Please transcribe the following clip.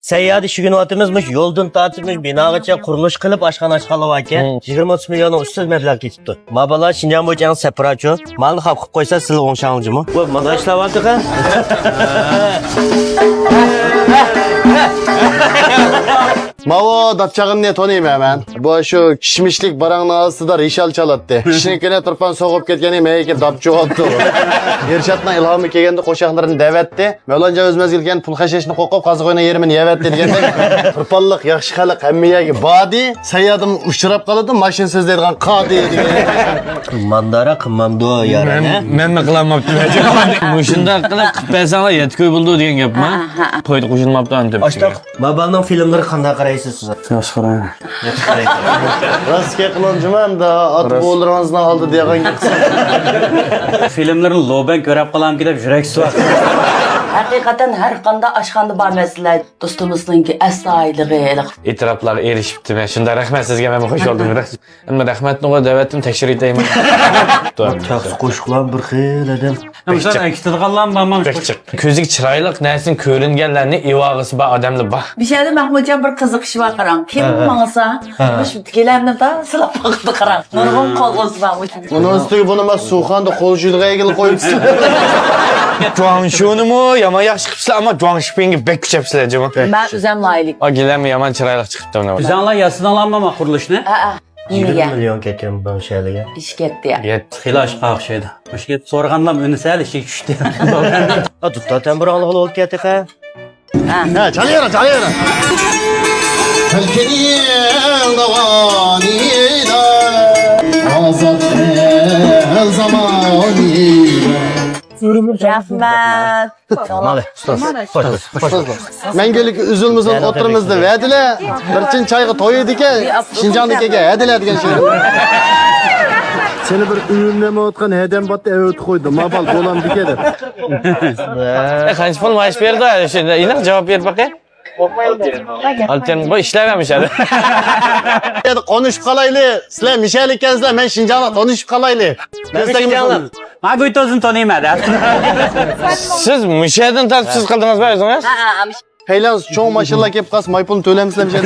Seyyad işi günü atımızmış, yoldan tartışmış, binagacha qurilish qilib oshxona ochqanlar aka 20-30 million usiz mablag' ketibdi. Mabala Shinjan bo'yicha eng separacho. Malni haq qilib qo'ysa siz o'ngshangizmi? Bu mana ishlayapti ha. Mavo datçağın tanıyım hemen. Bu şu kişmişlik barağının ağzıda rişal çalattı. Kişinikine tırpan sokup ketkenim heyke dapçı oldu. Yerşatına ilhamı kegende koşaklarını devetti. Mevlanca özmez ilgen pul haşeşini kokup kazık oyuna yerimin yevetti degende. Tırpanlık, yakışıkalık, hemmiyegi badi. Sayyadım uçurap kaladı, maşin sözlerden kadi degende. Mandara qilmamdi yarana. Men mi qilamaptim hech. Shunda qilib qilsanglar yetkoy bo'ldi degan gapmi? To'yda qo'shilmabdi antib. Oshtoq, Mabalning filmlari qanday qaraysiz siz? Yaxshi qarayman. Rastke kılıncım hem de atıp oğullarınızdan aldı diye kan gitsin. Filmlerin loben görüp kalan gidip yürek su var. Hakikaten her kanda aşkandı bar mesele dostumuzun ki esnailığı. E'tiroflar erishibdi. Men shunda rahmat sizga, men xush oldum. Endi rahmatni davetim tekshir etayman. Yaxshi qo'shiqlar bir xil adam. Mesela ikisi de kalan babam. Ko'zing chiroyli, narsin ko'ringanlarni ivog'isi bor odamlar bor. Bir şeyde Mahmudcan bir kızıkışı var karan. Kim mağasa? Şimdi gelemdim da sıla baktı karan. Nurgun kolgusu Mahmudcan. Bunun üstüne bunu Suxan'da kolculuğa ilgili koymuşsun. Juangshunimi yomon yaxshi qilibsizlar, ammo Juangshipingga bek kuchapsizlar, jama. Ben üzem layılık. Agilami yomon chiroyli chiqibdi uni. Güzel yasını alanmama kuruluşunu. 20 Niye? million ketgan bu şeyliga. İş gitti ya. Yet. Hilaş kalkışıydı. Hoş git sorganlam önüsel işi düştü. Ha, tutdan bir anlık oldu ketdi ha. Ha, çalıyor, çalıyor. Telkini davanida azat el zamanida. Rahmet. Tamam. Mengelik üzülmüzün oturumuzda verdiler. Bir çayga toy edik ya. Şinjan'daki hediler degan şey. Seni bir ürünleme otkan heden battı evet koydu. Mabal dolan dikedi. Qancha pul maosh berdi? Shunda aniq javob ber bakay. Alten bu ishlavermish hali. Konuşup kalaylı. Sizler Mişel ikensizler. Ben Şinjan'la konuşup kalaylı. Şinjan'la. Ma goytozun tanıymadı. Siz mushadan tartibsiz qildingizmi o'zingiz? Heylans çoğu maşallah kep kas maypulun tölemizle bir şey.